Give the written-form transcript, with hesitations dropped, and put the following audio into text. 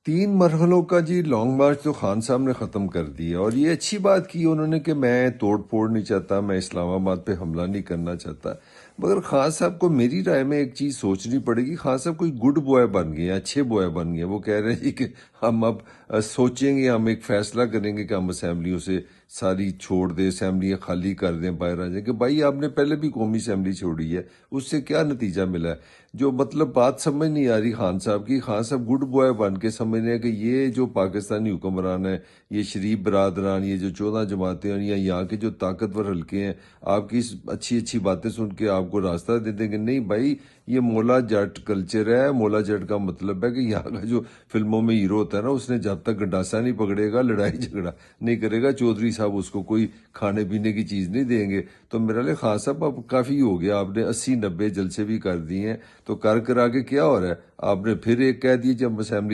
3 مرحلوں کا جی long march تو خان صاحب نے ختم کر دیا، اور یہ اچھی بات کی انہوں نے کہ میں توڑ پھوڑ نہیں چاہتا، میں اسلام آباد پہ حملہ نہیں کرنا چاہتا، مگر خان صاحب کو میری رائے میں ایک چیز سوچنی پڑے گی۔ خان صاحب کوئی گڈ بوائے بن گئے ہیں، اچھے بوائے بن گئے ہیں۔ وہ کہہ رہے ہیں جی کہ ہم اب سوچیں گے، ہم ایک فیصلہ کریں گے کہ ہم اسمبلیوں سے ساری چھوڑ دیں، اسمبلیاں خالی کر دیں، باہر آ جائیں۔ کہ بھائی آپ نے پہلے بھی قومی اسمبلی چھوڑی ہے، اس سے کیا نتیجہ ملا ہے؟ جو مطلب بات سمجھ نہیں آ رہی خان صاحب کی۔ خان صاحب گڈ بوائے بن کے سمجھ رہے ہیں کہ یہ جو پاکستانی حکمران ہے، یہ شریف برادران، یہ جو 14 جماعتیں اور یہاں کے جو طاقتور حلقے ہیں، آپ کی اچھی اچھی باتیں سن کے آپ کو راستہ دے دیں گے۔ نہیں بھائی، یہ مولا جٹ کلچر ہے۔ مولا جٹ کا مطلب ہے کہ یہاں کا جو فلموں میں ہیرو ہوتا ہے نا، اس نے جب تک گنڈاسا نہیں پکڑے گا، لڑائی جھگڑا نہیں کرے گا، چودھری صاحب اس کو کوئی کھانے پینے کی چیز نہیں دیں گے۔ تو میرا لئے خان صاحب اب کافی ہو گیا، آپ نے 80-90 جلسے بھی کر دیے ہیں، تو کر کے کیا ہو رہا ہے؟ آپ نے پھر ایک کہہ دیے جب اسمبلی